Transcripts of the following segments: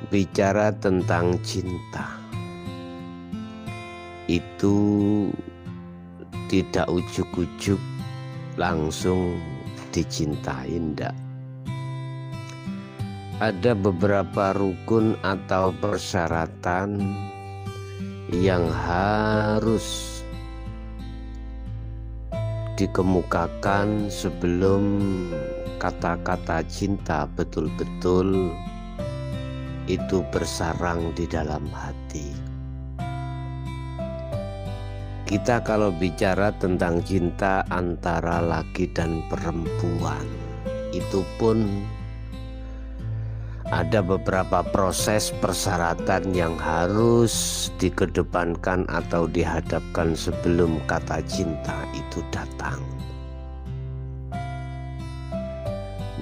bicara tentang cinta itu tidak ujuk-ujuk langsung dicintai, enggak. Ada beberapa rukun atau persyaratan yang harus dikemukakan sebelum kata-kata cinta betul-betul itu bersarang di dalam hati. Kita kalau bicara tentang cinta antara laki dan perempuan, itu pun ada beberapa proses persyaratan yang harus dikedepankan atau dihadapkan sebelum kata cinta itu datang.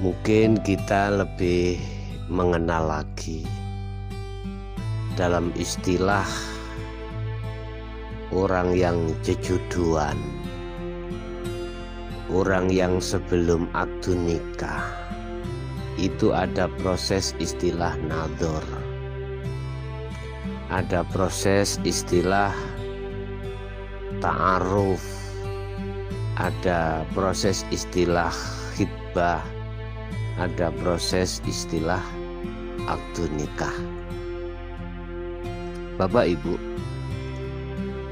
Mungkin kita lebih mengenal lagi dalam istilah orang yang jejuduan, orang yang sebelum akad nikah itu ada proses istilah nador, ada proses istilah ta'aruf, ada proses istilah khitbah, ada proses istilah akad nikah. Bapak Ibu,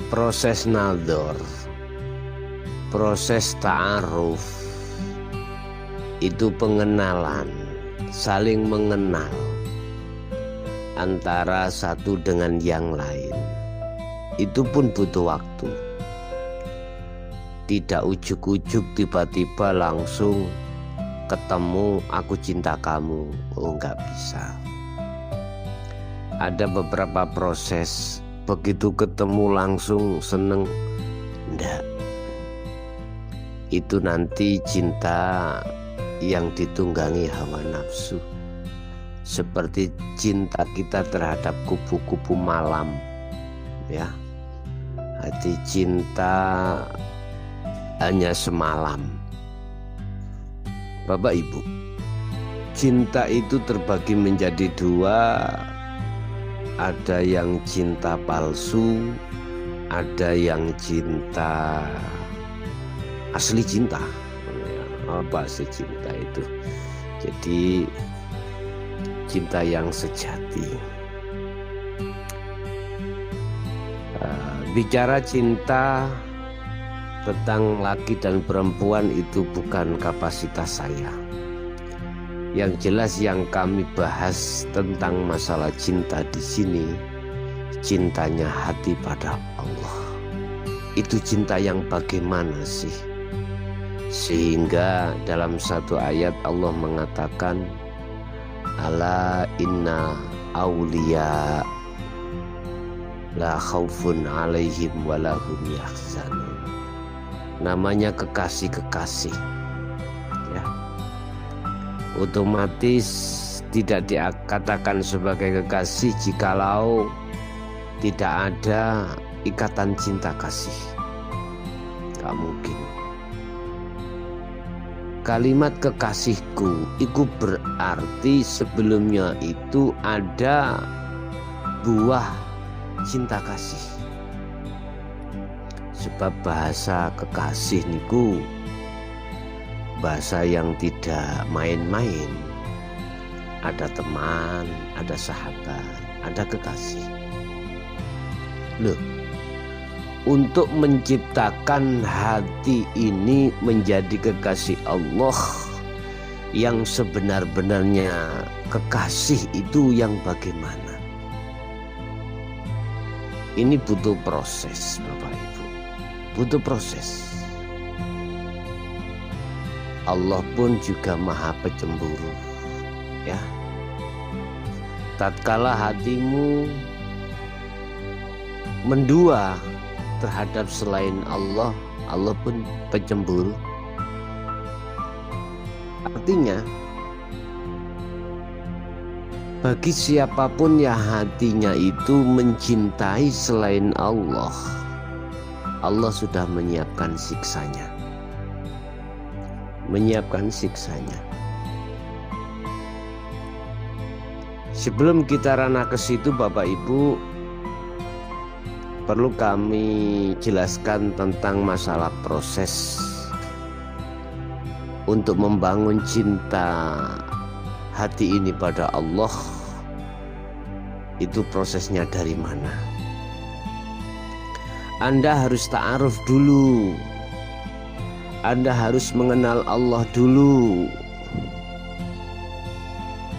proses nador, proses ta'aruf itu pengenalan, saling mengenal antara satu dengan yang lain. Itu pun butuh waktu. Tidak ujuk-ujuk tiba-tiba langsung ketemu aku cinta kamu. Oh, enggak bisa. Ada beberapa proses, begitu ketemu langsung seneng, enggak. Itu nanti cinta yang ditunggangi hawa nafsu, seperti cinta kita terhadap kupu-kupu malam, ya. Hati cinta hanya semalam. Bapak Ibu, cinta itu terbagi menjadi dua. Ada yang cinta palsu, ada yang cinta asli cinta. Apa sih cinta itu? Jadi cinta yang sejati. Bicara cinta tentang laki dan perempuan itu bukan kapasitas saya. Yang jelas yang kami bahas tentang masalah cinta di sini, cintanya hati pada Allah. Itu cinta yang bagaimana sih? Sehingga dalam satu ayat Allah mengatakan, ala inna awliya la khaufun alaihim walahum yahzanun. Namanya kekasih-kekasih, ya. Otomatis tidak dikatakan sebagai kekasih jikalau tidak ada ikatan cinta kasih. Gak mungkin. Kalimat kekasihku itu berarti sebelumnya itu ada buah cinta kasih. Sebab bahasa kekasih niku bahasa yang tidak main-main. Ada teman, ada sahabat, ada kekasih. Loh, untuk menciptakan hati ini menjadi kekasih Allah yang sebenar-benarnya kekasih itu yang bagaimana? Ini butuh proses, Bapak Ibu. Butuh proses. Allah pun juga maha pencemburu, ya. Tatkala hatimu mendua terhadap selain Allah, Allah pun pencemburu. Artinya bagi siapapun yang hatinya itu mencintai selain Allah, Allah sudah menyiapkan siksanya. Sebelum kita ranah ke situ, Bapak Ibu, perlu kami jelaskan tentang masalah proses untuk membangun cinta hati ini pada Allah. Itu prosesnya dari mana? Anda harus ta'aruf dulu. Anda harus mengenal Allah dulu.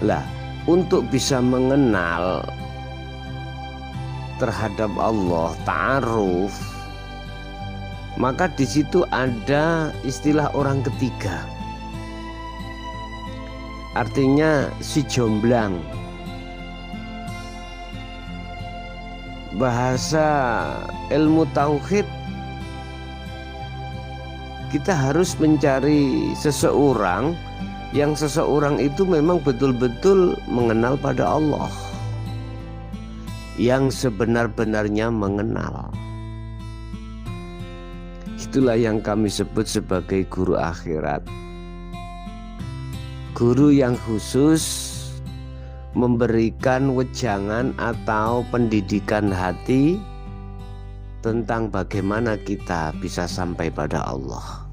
Lah, untuk bisa mengenal terhadap Allah, ta'aruf, maka di situ ada istilah orang ketiga. Artinya si jomblang. Bahasa ilmu tauhid, kita harus mencari seseorang yang seseorang itu memang betul-betul mengenal pada Allah, yang sebenar-benarnya mengenal. Itulah yang kami sebut sebagai guru akhirat. Guru yang khusus memberikan wejangan atau pendidikan hati tentang bagaimana kita bisa sampai pada Allah.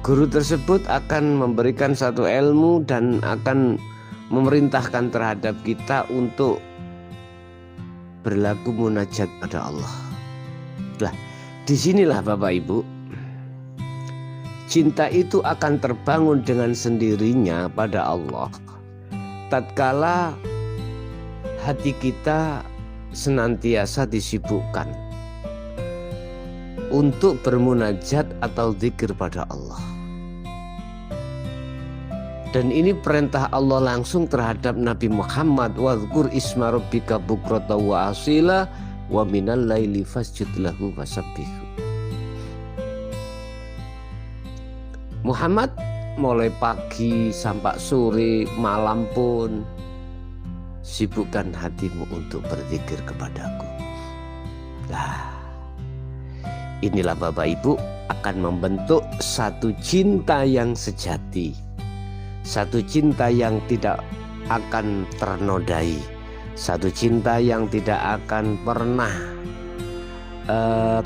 Guru tersebut akan memberikan satu ilmu dan akan memerintahkan terhadap kita untuk berlaku munajat pada Allah. Nah, disinilah Bapak Ibu, cinta itu akan terbangun dengan sendirinya pada Allah tatkala hati kita senantiasa disibukkan untuk bermunajat atau zikir pada Allah. Dan ini perintah Allah langsung terhadap Nabi Muhammad, wadhkur isma rabbika bukrata wa asila wa minal laili fasjud lahu wasabbihu. Muhammad, mulai pagi sampai sore, malam pun sibukkan hatimu untuk berzikir kepadaku. Nah, inilah Bapak Ibu akan membentuk satu cinta yang sejati, satu cinta yang tidak akan ternodai, satu cinta yang tidak akan pernah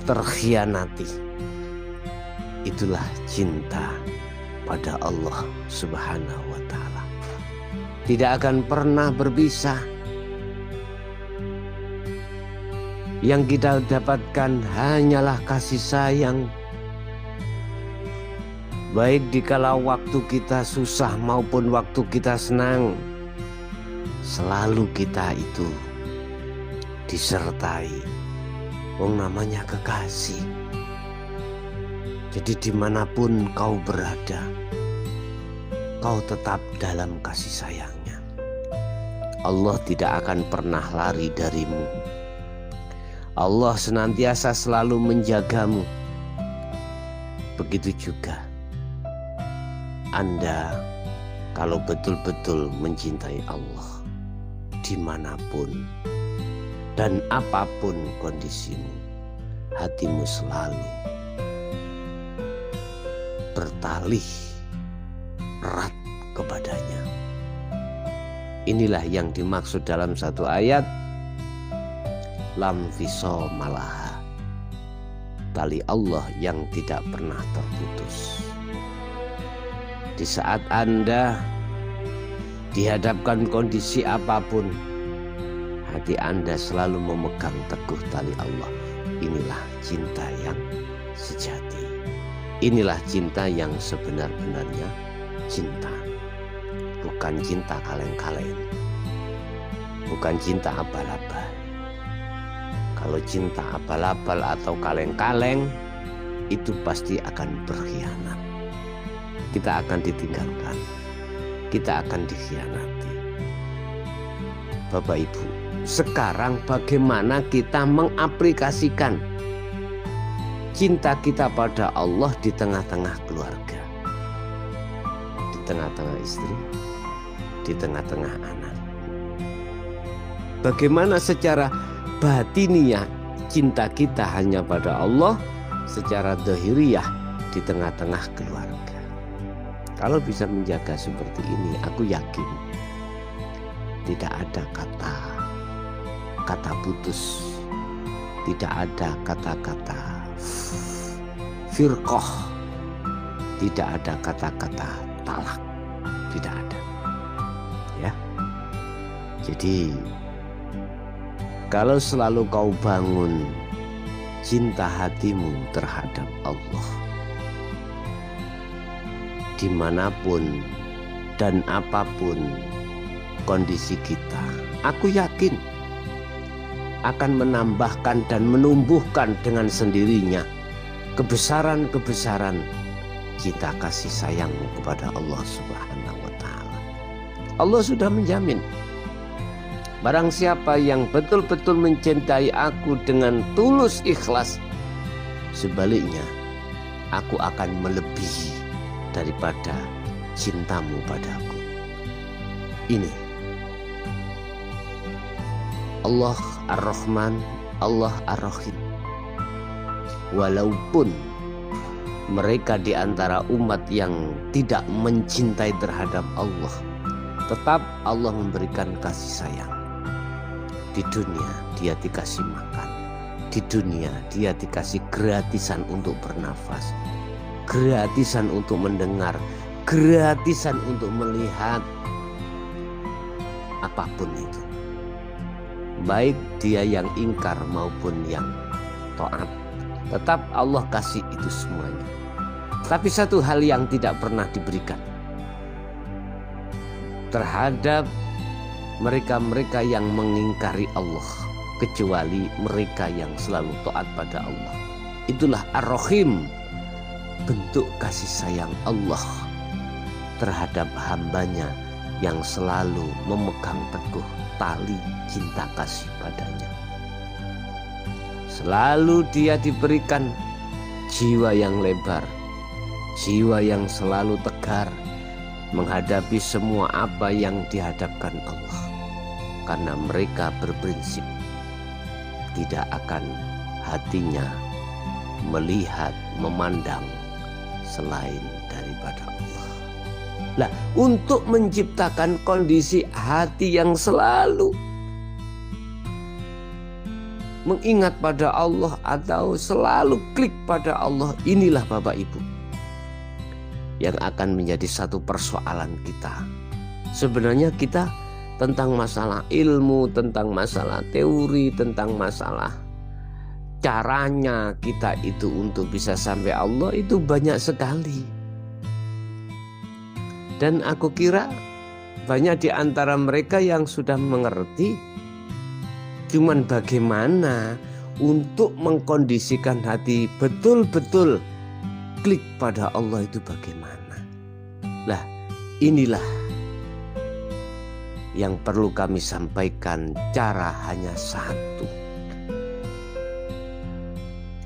terkhianati. Itulah cinta pada Allah Subhanahu wa ta'ala. Tidak akan pernah berpisah. Yang kita dapatkan hanyalah kasih sayang, baik dikala waktu kita susah maupun waktu kita senang. Selalu kita itu disertai wong namanya kekasih. Jadi dimanapun kau berada, kau tetap dalam kasih sayangnya. Allah tidak akan pernah lari darimu. Allah senantiasa selalu menjagamu. Begitu juga Anda, kalau betul-betul mencintai Allah, dimanapun dan apapun kondisimu, hatimu selalu bertalih erat kepadanya. Inilah yang dimaksud dalam satu ayat, lam fisomalaha, tali Allah yang tidak pernah terputus. Di saat Anda dihadapkan kondisi apapun, hati Anda selalu memegang teguh tali Allah. Inilah cinta yang sejati. Inilah cinta yang sebenar-benarnya cinta. Bukan cinta kaleng-kaleng, bukan cinta abal-abal. Kalau cinta abal-abal atau kaleng-kaleng, itu pasti akan berkhianat. Kita akan ditinggalkan, kita akan dikhianati. Bapak Ibu, sekarang bagaimana kita mengaplikasikan cinta kita pada Allah di tengah-tengah keluarga, di tengah-tengah istri, di tengah-tengah anak? Bagaimana secara batiniah cinta kita hanya pada Allah, secara zahiriyah di tengah-tengah keluarga? Kalau bisa menjaga seperti ini, aku yakin tidak ada kata putus, tidak ada kata-kata firqah, tidak ada kata-kata talak, tidak ada. Ya. Jadi kalau selalu kau bangun cinta hatimu terhadap Allah, dimanapun dan apapun kondisi kita, aku yakin akan menambahkan dan menumbuhkan dengan sendirinya kebesaran-kebesaran cinta kasih sayangmu kepada Allah Subhanahu wa Ta'ala. Allah sudah menjamin, barang siapa yang betul-betul mencintai aku dengan tulus ikhlas, sebaliknya aku akan melebihi daripada cintamu padaku. Ini Allah Ar-Rahman, Allah Ar-Rahim. Walaupun mereka di antara umat yang tidak mencintai terhadap Allah, tetap Allah memberikan kasih sayang. Di dunia dia dikasih makan, di dunia dia dikasih gratisan untuk bernafas, gratisan untuk mendengar, gratisan untuk melihat, apapun itu, baik dia yang ingkar maupun yang taat, tetap Allah kasih itu semuanya. Tapi satu hal yang tidak pernah diberikan terhadap mereka-mereka yang mengingkari Allah, kecuali mereka yang selalu taat pada Allah. Itulah Ar-Rahim, bentuk kasih sayang Allah terhadap hambanya yang selalu memegang teguh tali cinta kasih padanya. Selalu dia diberikan jiwa yang lebar, jiwa yang selalu tegar menghadapi semua apa yang dihadapkan Allah, karena mereka berprinsip tidak akan hatinya melihat, memandang selain daripada Allah. Nah, untuk menciptakan kondisi hati yang selalu mengingat pada Allah atau selalu klik pada Allah, inilah Bapak Ibu yang akan menjadi satu persoalan kita. Sebenarnya kita tentang masalah ilmu, tentang masalah teori, tentang masalah caranya kita itu untuk bisa sampai Allah itu banyak sekali. Dan aku kira banyak di antara mereka yang sudah mengerti, cuman bagaimana untuk mengkondisikan hati betul-betul klik pada Allah itu bagaimana. Lah, inilah yang perlu kami sampaikan, cara hanya satu.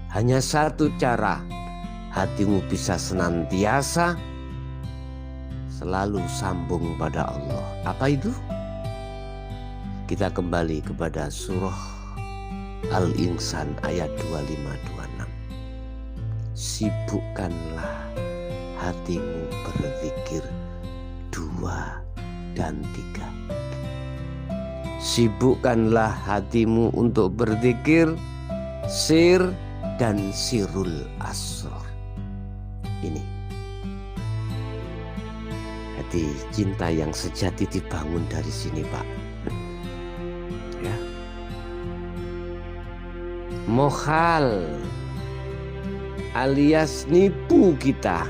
Hanya satu cara hatimu bisa senantiasa selalu sambung pada Allah. Apa itu? Kita kembali kepada surah Al-Insan ayat 25-26. Sibukkanlah hatimu berzikir 2 dan 3. Sibukkanlah hatimu untuk berzikir sir dan sirul asrar. Ini hati cinta yang sejati dibangun dari sini, Pak. Ya. Mohal alias nipu kita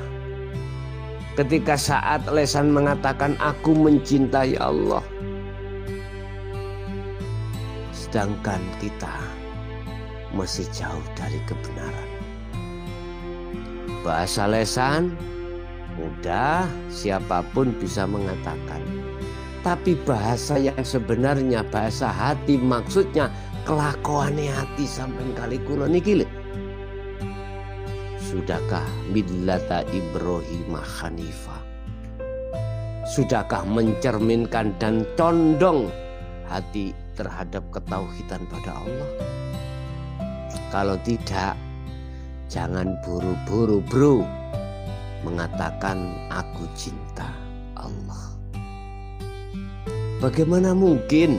ketika saat lesan mengatakan aku mencintai Allah, sedangkan kita masih jauh dari kebenaran. Bahasa lesan mudah, siapapun bisa mengatakan. Tapi bahasa yang sebenarnya, bahasa hati, maksudnya kelakuane hati sampean kali kula niki lho. Sudahkah millata Ibrahim Hanifah? Sudahkah mencerminkan dan condong hati terhadap ketauhidan pada Allah? Kalau tidak, jangan buru-buru bro mengatakan aku cinta Allah. Bagaimana mungkin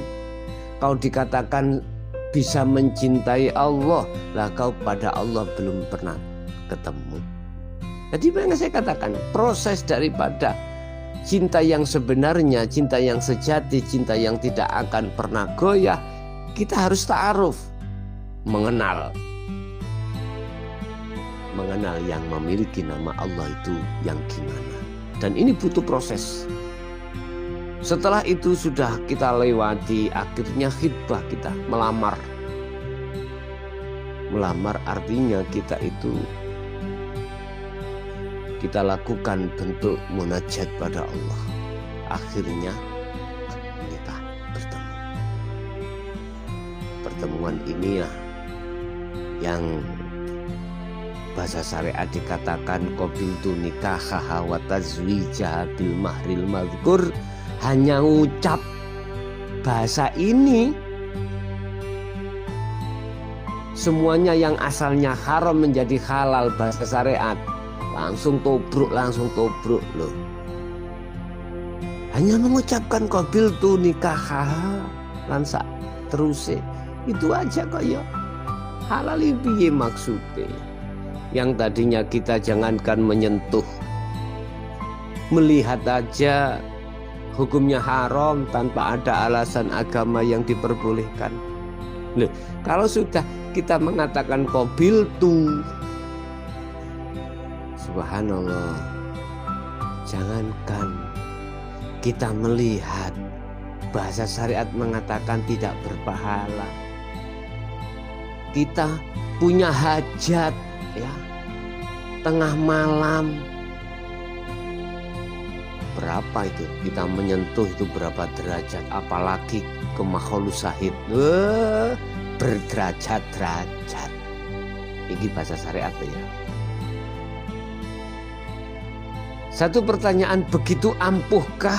kau dikatakan bisa mencintai Allah, lah kau pada Allah belum pernah ketemu. Jadi memang saya katakan proses daripada cinta yang sebenarnya, cinta yang sejati, cinta yang tidak akan pernah goyah, kita harus ta'aruf, mengenal yang memiliki nama Allah itu yang gimana. Dan ini butuh proses. Setelah itu sudah kita lewati, akhirnya khitbah, kita melamar. Melamar artinya kita itu kita lakukan bentuk munajat pada Allah. Akhirnya kita bertemu. Pertemuan ini yang bahasa syariat dikatakan qabiltu nikahaha wa tazwijaha bil mahril mazkur. Hanya ucap bahasa ini, semuanya yang asalnya haram menjadi halal bahasa syariat. Langsung tobruk loh. Hanya mengucapkan qabiltu nikahaha lansa terus itu aja kok ya. Halal piye maksudnya? Yang tadinya kita jangankan menyentuh, melihat aja hukumnya haram tanpa ada alasan agama yang diperbolehkan. Loh, kalau sudah kita mengatakan qabiltu, subhanallah, jangankan kita melihat, bahasa syariat mengatakan tidak berpahala. Kita punya hajat ya, tengah malam, berapa itu kita menyentuh itu berapa derajat, apalagi ke makhluk syahid, berderajat-derajat. Ini bahasa syariat ya. Satu pertanyaan, begitu ampuhkah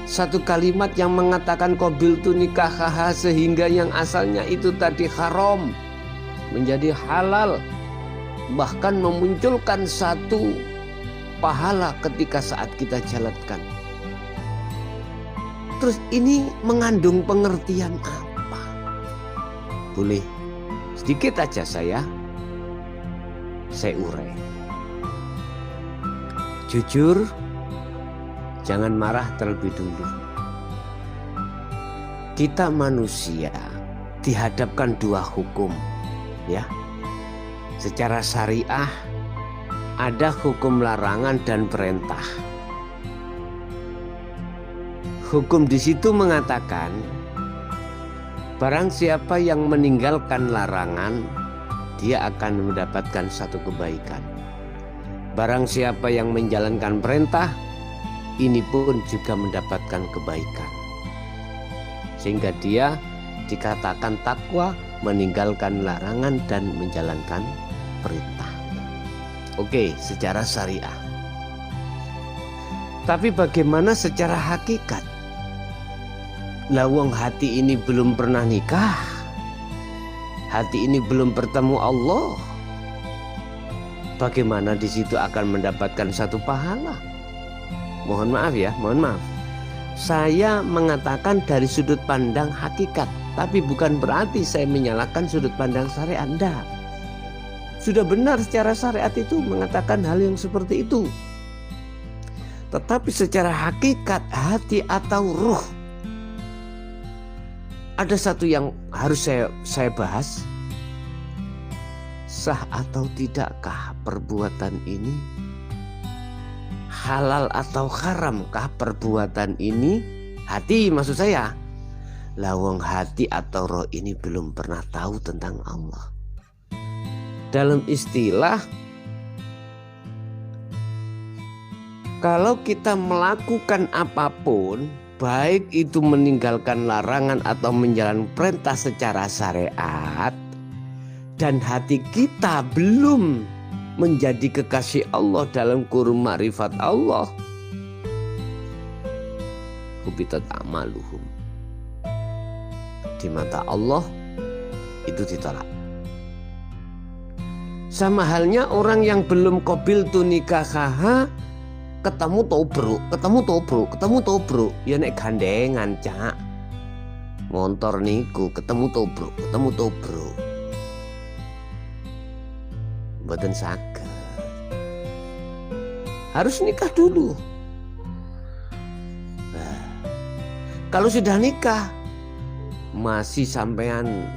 satu kalimat yang mengatakan qabiltu nikahaha sehingga yang asalnya itu tadi haram menjadi halal, bahkan memunculkan satu pahala ketika saat kita jalankan. Terus ini mengandung pengertian apa? Boleh sedikit aja saya urai. Jujur, jangan marah terlebih dulu. Kita manusia dihadapkan dua hukum ya. Secara syariah ada hukum larangan dan perintah. Hukum di situ mengatakan barang siapa yang meninggalkan larangan, dia akan mendapatkan satu kebaikan. Barang siapa yang menjalankan perintah, ini pun juga mendapatkan kebaikan. Sehingga dia dikatakan takwa, meninggalkan larangan dan menjalankan perintah. Oke, secara syariah. Tapi bagaimana secara hakikat? Lawang hati ini belum pernah nikah, hati ini belum bertemu Allah, bagaimana di situ akan mendapatkan satu pahala? Mohon maaf ya, mohon maaf. Saya mengatakan dari sudut pandang hakikat, tapi bukan berarti saya menyalahkan sudut pandang syariat. Anda sudah benar secara syariat itu mengatakan hal yang seperti itu. Tetapi secara hakikat hati atau ruh, ada satu yang harus saya bahas. Sah atau tidakkah perbuatan ini? Halal atau haramkah perbuatan ini? Hati maksud saya. Lawang hati atau roh ini belum pernah tahu tentang Allah. Dalam istilah, kalau kita melakukan apapun, baik itu meninggalkan larangan atau menjalankan perintah secara syariat, dan hati kita belum menjadi kekasih Allah dalam kurun ma'rifat Allah, hubitat amaluhum, di mata Allah itu ditolak. Sama halnya orang yang belum qabil tu nikahaha, ketemu tobruk, ya nek gandengan cak. Montor niku ketemu tobruk. Mboten saged. Harus nikah dulu. Nah, kalau sudah nikah masih sampean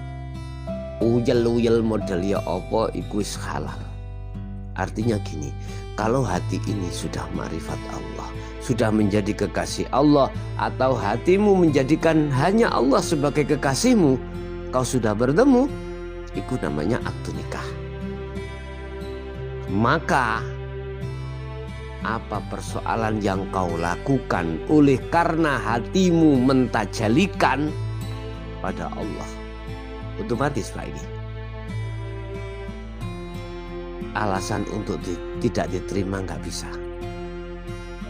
uyel model ya apa iku wis halal. Artinya gini, kalau hati ini sudah ma'rifat Allah, sudah menjadi kekasih Allah, atau hatimu menjadikan hanya Allah sebagai kekasihmu, kau sudah bertemu, itu namanya akad nikah. Maka apa persoalan yang kau lakukan oleh karena hatimu mentajalikan pada Allah, otomatis Pak ini alasan untuk tidak diterima nggak bisa.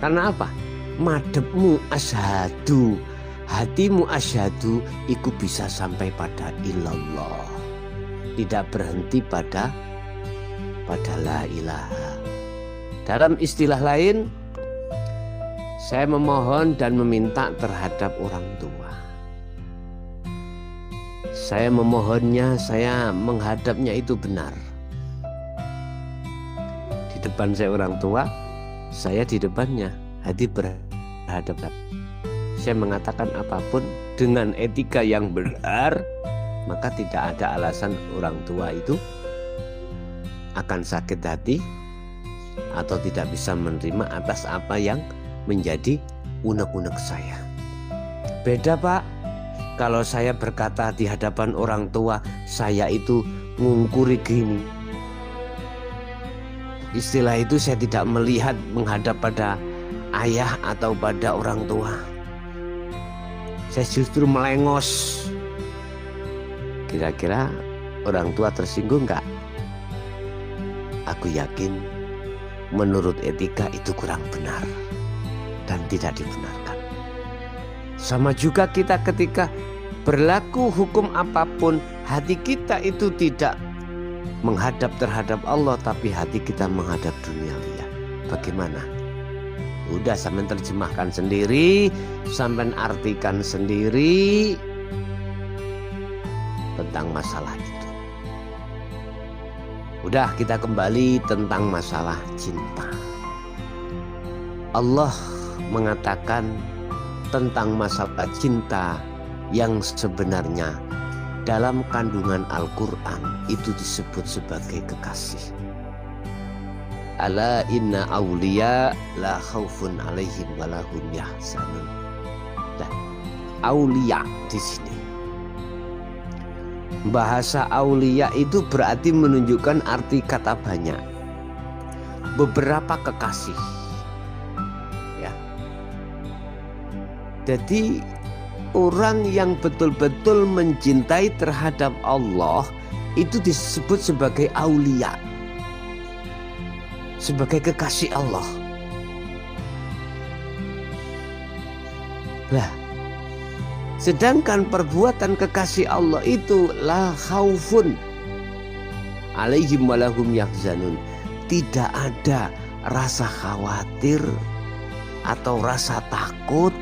Karena apa? Madepmu asyhadu, hatimu asyhadu, itu bisa sampai pada ilallah, tidak berhenti pada la ilaha. Dalam istilah lain, saya memohon dan meminta terhadap orang tua. Saya memohonnya, saya menghadapnya itu benar. Di depan saya orang tua, saya di depannya, hati berhadapan. Saya mengatakan apapun dengan etika yang benar, maka tidak ada alasan orang tua itu akan sakit hati atau tidak bisa menerima atas apa yang menjadi unek-unek saya. Beda Pak, kalau saya berkata di hadapan orang tua, saya itu ngungkuri gini. Istilah itu saya tidak melihat menghadap pada ayah atau pada orang tua. Saya justru melengos. Kira-kira orang tua tersinggung enggak? Aku yakin menurut etika itu kurang benar dan tidak dibenarkan. Sama juga kita ketika berlaku hukum apapun, hati kita itu tidak menghadap terhadap Allah, tapi hati kita menghadap dunia liar. Bagaimana? Udah sampai terjemahkan sendiri, sampai artikan sendiri tentang masalah itu. Udah, kita kembali tentang masalah cinta. Allah mengatakan tentang masalah cinta yang sebenarnya dalam kandungan Al-Quran itu disebut sebagai kekasih. Ala inna awliya la khaufun alaihim walahum yahzanun. Nah, aulia di sini, bahasa aulia itu berarti menunjukkan arti kata banyak, beberapa kekasih. Ya. Jadi orang yang betul-betul mencintai terhadap Allah itu disebut sebagai aulia, sebagai kekasih Allah. Lah, sedangkan perbuatan kekasih Allah itu la khaufun alaihim walahum yahzanun, tidak ada rasa khawatir atau rasa takut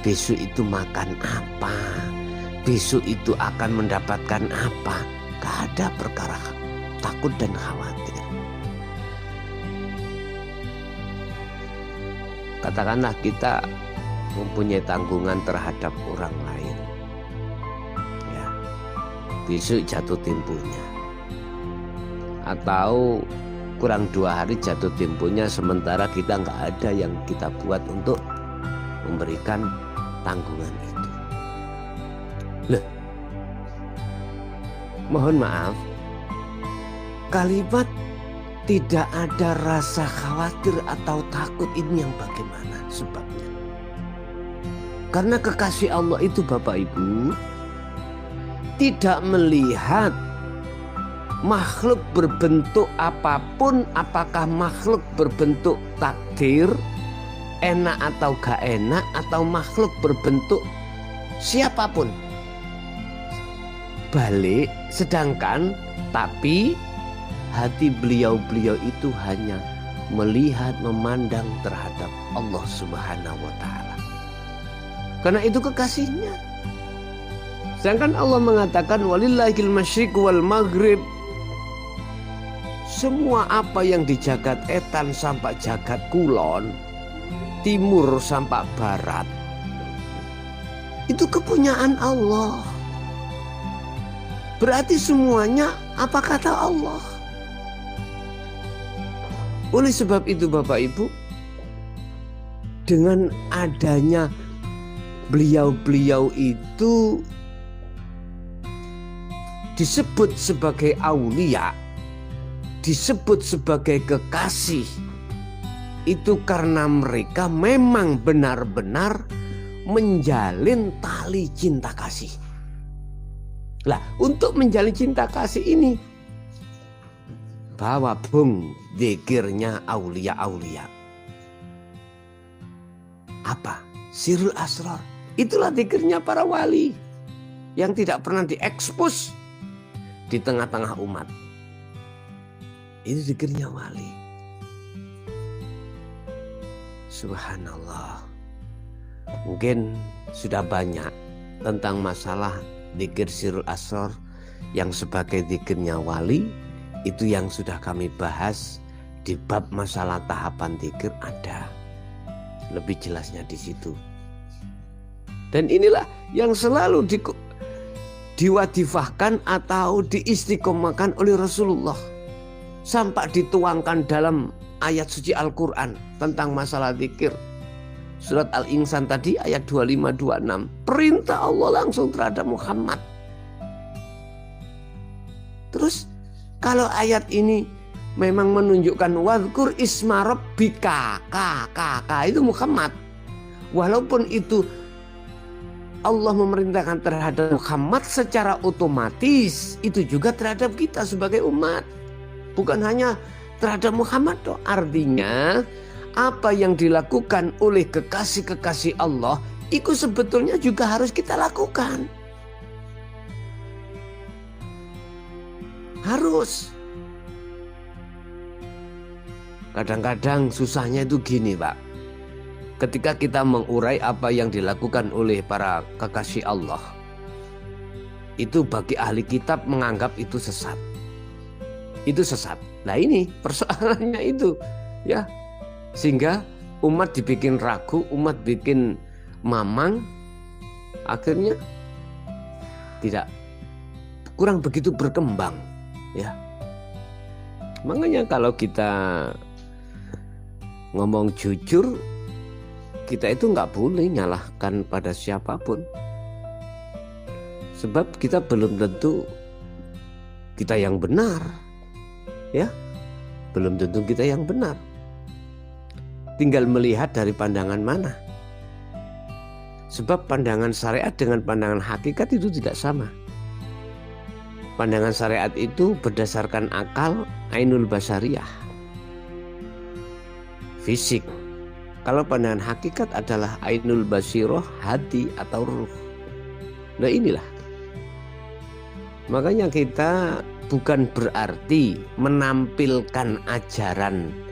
besok itu makan apa, besok itu akan mendapatkan apa. Gak ada perkara takut dan khawatir. Katakanlah kita mempunyai tanggungan terhadap orang lain, ya, besok jatuh temponya, atau kurang 2 hari jatuh temponya, sementara kita nggak ada yang kita buat untuk memberikan tanggungan itu. Loh, mohon maaf, kalimat tidak ada rasa khawatir atau takut ini yang bagaimana sebabnya? Karena kekasih Allah itu Bapak Ibu tidak melihat makhluk berbentuk apapun, apakah makhluk berbentuk takdir, enak atau gak enak, atau makhluk berbentuk siapapun. Balik, sedangkan tapi hati beliau-beliau itu hanya melihat, memandang terhadap Allah Subhanahu wa Ta'ala. Karena itu kekasihnya. Sedangkan Allah mengatakan walillahil masyriq wal maghrib. Semua apa yang di jagat etan sampai jagat kulon, timur sampai barat, itu kepunyaan Allah. Berarti semuanya apa kata Allah. Oleh sebab itu Bapak Ibu, dengan adanya beliau-beliau itu disebut sebagai aulia, disebut sebagai kekasih, itu karena mereka memang benar-benar menjalin tali cinta kasih. Lah, untuk menjalin cinta kasih ini, bawa bung zikirnya aulia-aulia. Apa? Sirul Asrar. Itulah zikirnya para wali yang tidak pernah diekspos di tengah-tengah umat. Itu zikirnya wali. Subhanallah. Mungkin sudah banyak tentang masalah zikir Sirul Asrar yang sebagai zikirnya wali. Itu yang sudah kami bahas di bab masalah tahapan zikir, ada lebih jelasnya di situ. Dan inilah yang selalu diwadifahkan atau diistiqomahkan oleh Rasulullah, sampai dituangkan dalam ayat suci Al-Quran tentang masalah zikir. Surat Al-Insan tadi ayat 25-26, perintah Allah langsung terhadap Muhammad. Terus kalau ayat ini memang menunjukkan wadhkur isma rabbika, itu Muhammad. Walaupun itu Allah memerintahkan terhadap Muhammad, secara otomatis itu juga terhadap kita sebagai umat. Bukan hanya terhadap Muhammad toh. Artinya apa yang dilakukan oleh kekasih-kekasih Allah itu sebetulnya juga harus kita lakukan. Harus. Kadang-kadang susahnya itu gini Pak. Ketika kita mengurai apa yang dilakukan oleh para kekasih Allah, itu bagi ahli kitab menganggap itu sesat. Itu sesat. Nah ini persoalannya itu, ya. Sehingga umat dibikin ragu, umat bikin mamang, akhirnya tidak, kurang begitu berkembang, ya. Makanya kalau kita ngomong jujur, kita itu nggak boleh nyalahkan pada siapapun, sebab kita belum tentu kita yang benar, ya, belum tentu kita yang benar. Tinggal melihat dari pandangan mana, sebab pandangan syariat dengan pandangan hakikat itu tidak sama. Pandangan syariat itu berdasarkan akal, ainul basariyah, fisik. Kalau pandangan hakikat adalah ainul basiroh, hati atau ruh. Nah inilah. Makanya kita bukan berarti menampilkan ajaran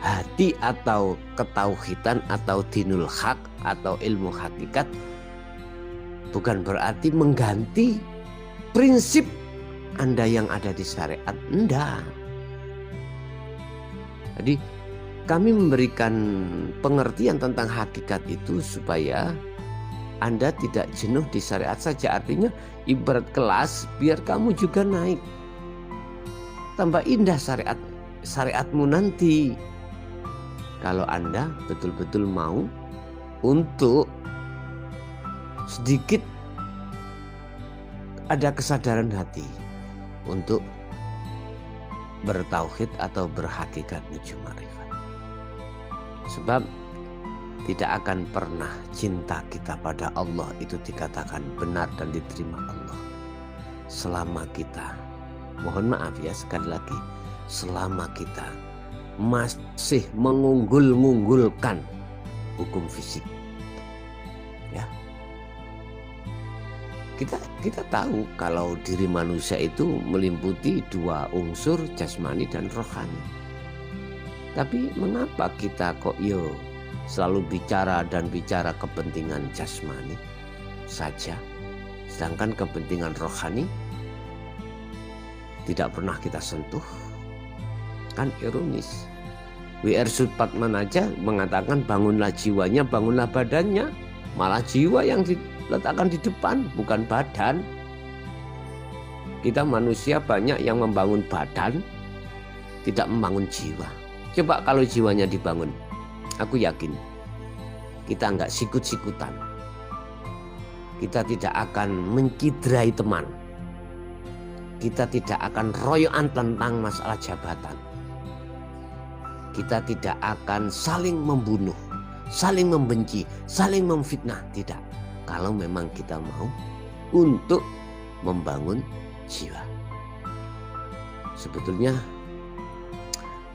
hati atau ketauhidan atau dinul hak atau ilmu hakikat. Bukan berarti mengganti prinsip Anda yang ada di syariat. Enggak. Jadi kami memberikan pengertian tentang hakikat itu supaya Anda tidak jenuh di syariat saja. Artinya ibarat kelas, biar kamu juga naik. Tambah indah syariatmu nanti. Kalau Anda betul-betul mau untuk sedikit ada kesadaran hati untuk bertauhid atau berhakikat menuju ma'rifat. Sebab tidak akan pernah cinta kita pada Allah itu dikatakan benar dan diterima Allah selama kita, mohon maaf ya sekali lagi, selama kita masih kita tahu kalau diri manusia itu meliputi dua unsur, jasmani dan rohani. Tapi mengapa kita kok selalu bicara kepentingan jasmani saja, sedangkan kepentingan rohani tidak pernah kita sentuh? Kan ironis. W.R. Supratman aja mengatakan bangunlah jiwanya, bangunlah badannya. Malah jiwa yang diletakkan di depan, bukan badan. Kita manusia banyak yang membangun badan, tidak membangun jiwa. Coba kalau jiwanya dibangun, aku yakin kita nggak sikut-sikutan. Kita tidak akan mencederai teman. Kita tidak akan royoan tentang masalah jabatan. Kita tidak akan saling membunuh, saling membenci, saling memfitnah. Tidak. Kalau memang kita mau untuk membangun jiwa. Sebetulnya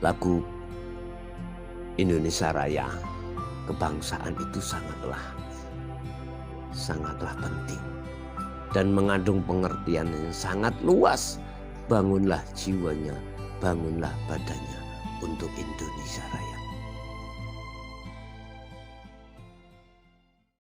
lagu Indonesia Raya kebangsaan itu sangatlah penting dan mengandung pengertian yang sangat luas. Bangunlah jiwanya, bangunlah badannya untuk Indonesia Raya.